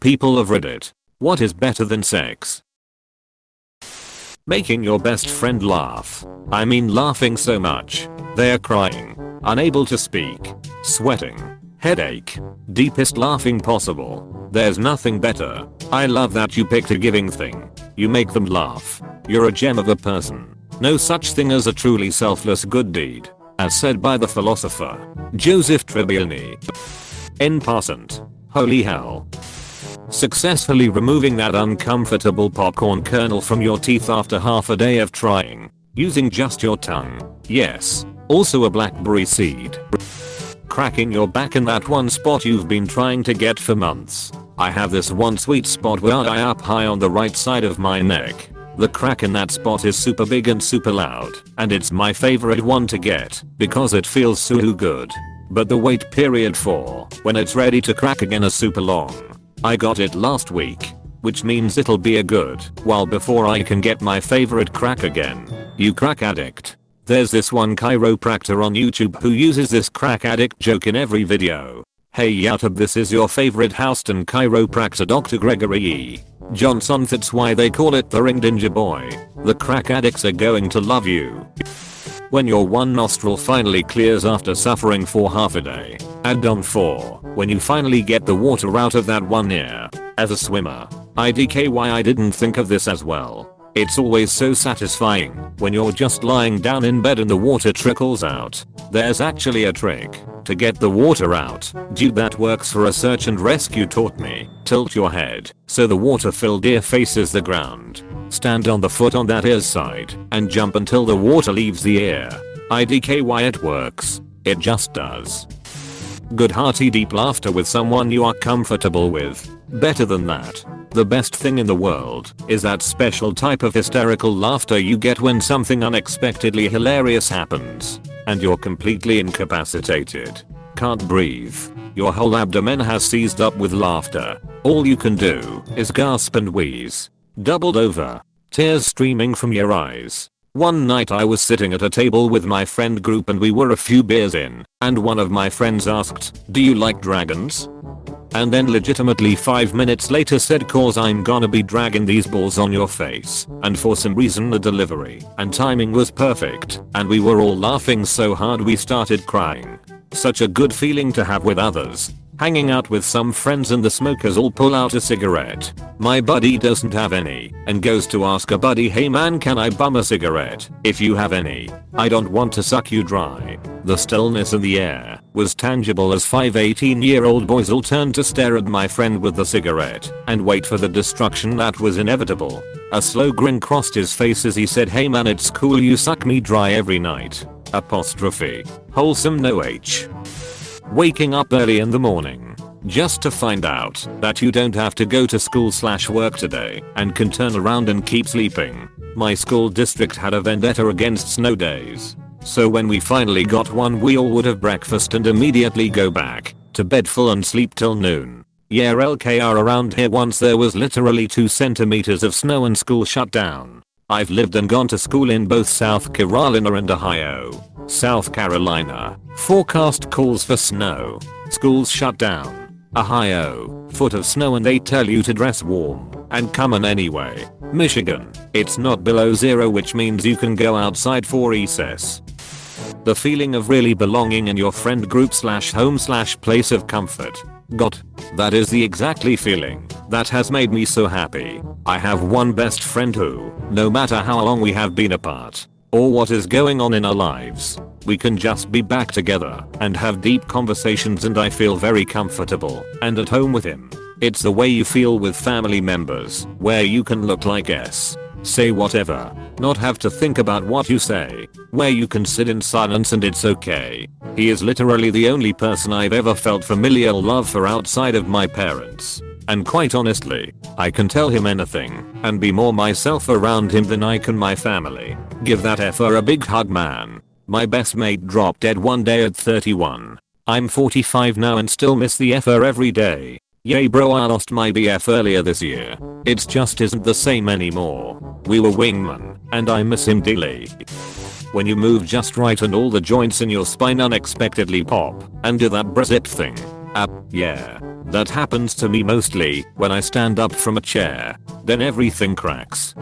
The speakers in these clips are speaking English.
People of Reddit, what is better than sex? Making your best friend laugh. I mean laughing so much. They're crying, unable to speak, sweating, headache, deepest laughing possible. There's nothing better. I love that you picked a giving thing. You make them laugh. You're a gem of a person. No such thing as a truly selfless good deed. As said by the philosopher Joseph Tribbiani. En passant. Holy hell. Successfully removing that uncomfortable popcorn kernel from your teeth after half a day of trying. Using just your tongue. Yes. Also a blackberry seed. Cracking your back in that one spot you've been trying to get for months. I have this one sweet spot where I up high on the right side of my neck. The crack in that spot is super big and super loud, and it's my favorite one to get because it feels so good. But the wait period for when it's ready to crack again is super long. I got it last week, which means it'll be a good while before I can get my favorite crack again. You crack addict. There's this one chiropractor on YouTube who uses this crack addict joke in every video. Hey YouTube, this is your favorite Houston chiropractor Dr. Gregory E. Johnson. That's why they call it the ring ninja boy. The crack addicts are going to love you. When your one nostril finally clears after suffering for half a day. Add on 4 when you finally get the water out of that one ear. As a swimmer, IDK why I didn't think of this as well. It's always so satisfying when you're just lying down in bed and the water trickles out. There's actually a trick to get the water out. Dude, that works for a search and rescue taught me. Tilt your head so the water-filled ear faces the ground. Stand on the foot on that ear's side and jump until the water leaves the ear. IDK why it works. It just does. Good hearty deep laughter with someone you are comfortable with. Better than that. The best thing in the world is that special type of hysterical laughter you get when something unexpectedly hilarious happens and you're completely incapacitated. Can't breathe. Your whole abdomen has seized up with laughter. All you can do is gasp and wheeze. Doubled over. Tears streaming from your eyes. One night I was sitting at a table with my friend group and we were a few beers in, and one of my friends asked, "Do you like dragons?" And then legitimately 5 minutes later said, "Cause I'm gonna be dragging these balls on your face." And for some reason the delivery and timing was perfect, and we were all laughing so hard we started crying. Such a good feeling to have with others. Hanging out with some friends and the smokers all pull out a cigarette. My buddy doesn't have any and goes to ask a buddy, "Hey man, can I bum a cigarette if you have any? I don't want to suck you dry." The stillness in the air was tangible as 5 18-year-old boys all turned to stare at my friend with the cigarette and wait for the destruction that was inevitable. A slow grin crossed his face as he said, "Hey man, it's cool you suck me dry every night." Apostrophe. Wholesome no H. Waking up early in the morning just to find out that you don't have to go to school/work today and can turn around and keep sleeping. My school district had a vendetta against snow days. So when we finally got one, we all would have breakfast and immediately go back to bed full and sleep till noon. Yeah, LKR around here once there was literally 2 centimeters of snow and school shut down. I've lived and gone to school in both South Carolina and Ohio. South Carolina, forecast calls for snow. Schools shut down. Ohio, foot of snow and they tell you to dress warm and come on anyway. Michigan, it's not below 0, which means you can go outside for recess. The feeling of really belonging in your friend group/home/place of comfort. God, that is the exactly feeling that has made me so happy. I have one best friend who, no matter how long we have been apart or what is going on in our lives, we can just be back together and have deep conversations, and I feel very comfortable and at home with him. It's the way you feel with family members, where you can look like S, say whatever, not have to think about what you say, where you can sit in silence and it's okay. He is literally the only person I've ever felt familial love for outside of my parents. And quite honestly, I can tell him anything and be more myself around him than I can my family. Give that effer a big hug, man. My best mate dropped dead one day at 31. I'm 45 now and still miss the effer every day. Yay bro, I lost my BF earlier this year. It just isn't the same anymore. We were wingmen and I miss him dearly. When you move just right and all the joints in your spine unexpectedly pop and do that brazip thing. Yeah. That happens to me mostly when I stand up from a chair. Then everything cracks.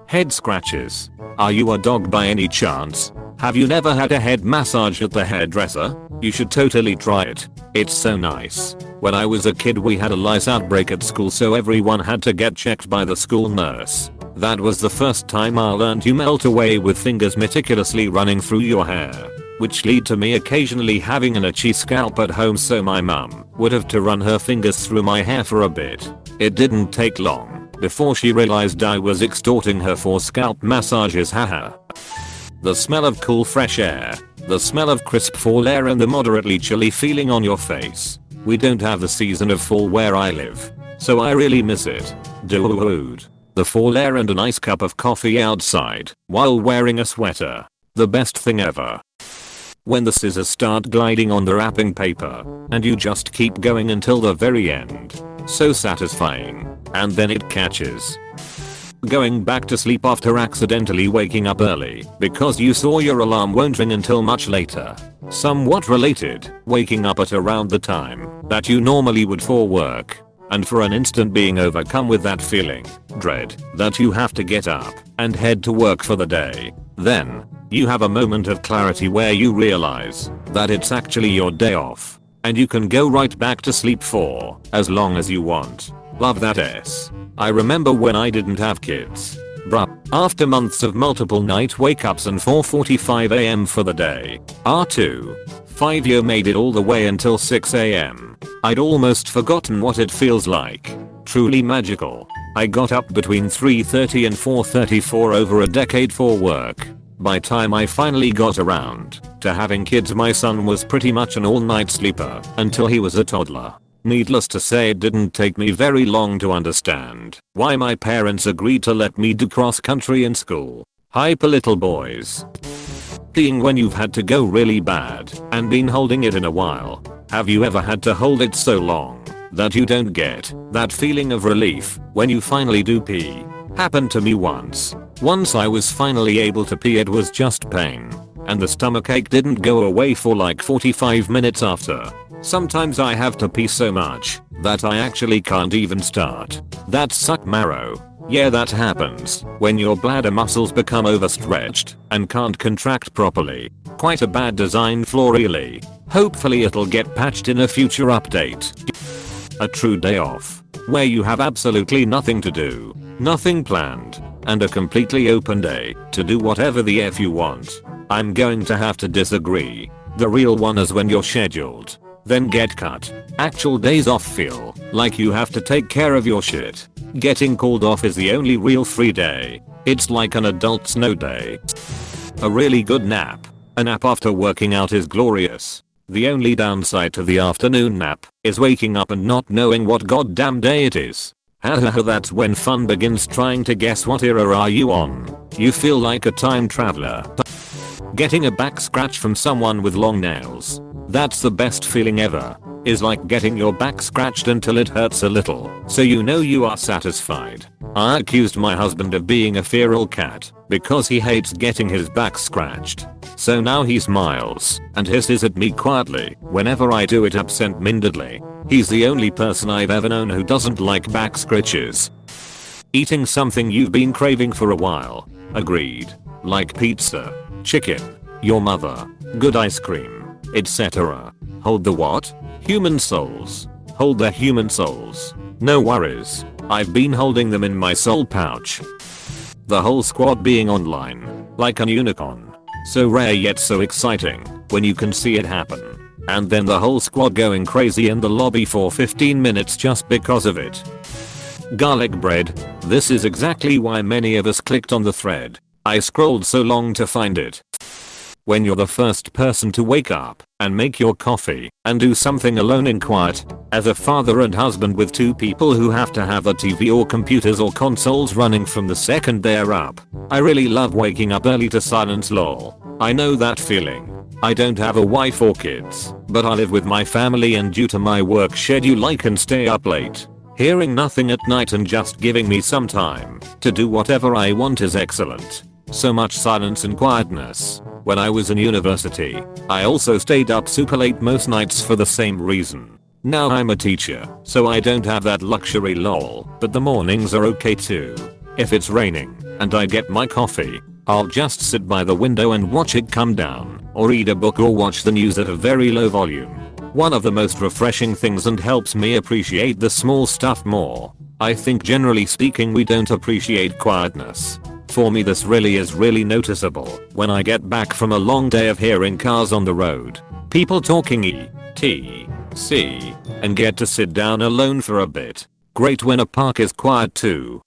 Head scratches. Are you a dog by any chance? Have you never had a head massage at the hairdresser? You should totally try it. It's so nice. When I was a kid we had a lice outbreak at school, so everyone had to get checked by the school nurse. That was the first time I learned you melt away with fingers meticulously running through your hair. Which lead to me occasionally having an itchy scalp at home, so my mum would have to run her fingers through my hair for a bit. It didn't take long before she realized I was extorting her for scalp massages, haha. The smell of cool fresh air, the smell of crisp fall air, and the moderately chilly feeling on your face. We don't have the season of fall where I live, so I really miss it. Dude. The fall air and a nice cup of coffee outside while wearing a sweater. The best thing ever. When the scissors start gliding on the wrapping paper and you just keep going until the very end. So satisfying. And then it catches. Going back to sleep after accidentally waking up early because you saw your alarm won't ring until much later. Somewhat related, waking up at around the time that you normally would for work. And for an instant being overcome with that feeling, dread, that you have to get up and head to work for the day. Then, you have a moment of clarity where you realize that it's actually your day off. And you can go right back to sleep for as long as you want. Love that s. I remember when I didn't have kids. Bruh. After months of multiple night wake ups and 4:45 am for the day. R2. 5-year made it all the way until 6 am. I'd almost forgotten what it feels like. Truly magical. I got up between 3:30 and 4:34 over a decade for work. By time I finally got around to having kids, my son was pretty much an all-night sleeper until he was a toddler. Needless to say, it didn't take me very long to understand why my parents agreed to let me do cross-country in school. Hyper little boys. Peeing when you've had to go really bad and been holding it in a while. Have you ever had to hold it so long that you don't get that feeling of relief when you finally do pee? Happened to me once. Once I was finally able to pee, it was just pain. And the stomachache didn't go away for like 45 minutes after. Sometimes I have to pee so much that I actually can't even start. That suck marrow. Yeah, that happens when your bladder muscles become overstretched and can't contract properly. Quite a bad design flaw really. Hopefully it'll get patched in a future update. A true day off, where you have absolutely nothing to do, nothing planned, and a completely open day to do whatever the F you want. I'm going to have to disagree. The real one is when you're scheduled, then get cut. Actual days off feel like you have to take care of your shit. Getting called off is the only real free day. It's like an adult snow day. A really good nap. A nap after working out is glorious. The only downside to the afternoon nap is waking up and not knowing what goddamn day it is. Haha, that's when fun begins, trying to guess what era are you on. You feel like a time traveler. Getting a back scratch from someone with long nails. That's the best feeling ever. Is like getting your back scratched until it hurts a little, so you know you are satisfied. I accused my husband of being a feral cat because he hates getting his back scratched. So now he smiles and hisses at me quietly whenever I do it absent-mindedly. He's the only person I've ever known who doesn't like back scratches. Eating something you've been craving for a while. Agreed. Like pizza, chicken, your mother, good ice cream, etc. Hold the what? Human souls. Hold their human souls. No worries. I've been holding them in my soul pouch. The whole squad being online. Like an unicorn. So rare yet so exciting when you can see it happen. And then the whole squad going crazy in the lobby for 15 minutes just because of it. Garlic bread. This is exactly why many of us clicked on the thread. I scrolled so long to find it. When you're the first person to wake up and make your coffee and do something alone in quiet, as a father and husband with 2 people who have to have a TV or computers or consoles running from the second they're up. I really love waking up early to silence lol. I know that feeling. I don't have a wife or kids, but I live with my family, and due to my work schedule I can stay up late. Hearing nothing at night and just giving me some time to do whatever I want is excellent. So much silence and quietness. When I was in university, I also stayed up super late most nights for the same reason. Now I'm a teacher, so I don't have that luxury lol, but the mornings are okay too. If it's raining and I get my coffee, I'll just sit by the window and watch it come down, or read a book or watch the news at a very low volume. One of the most refreshing things and helps me appreciate the small stuff more. I think generally speaking we don't appreciate quietness. For me this really is really noticeable when I get back from a long day of hearing cars on the road, people talking etc, and get to sit down alone for a bit. Great when a park is quiet too.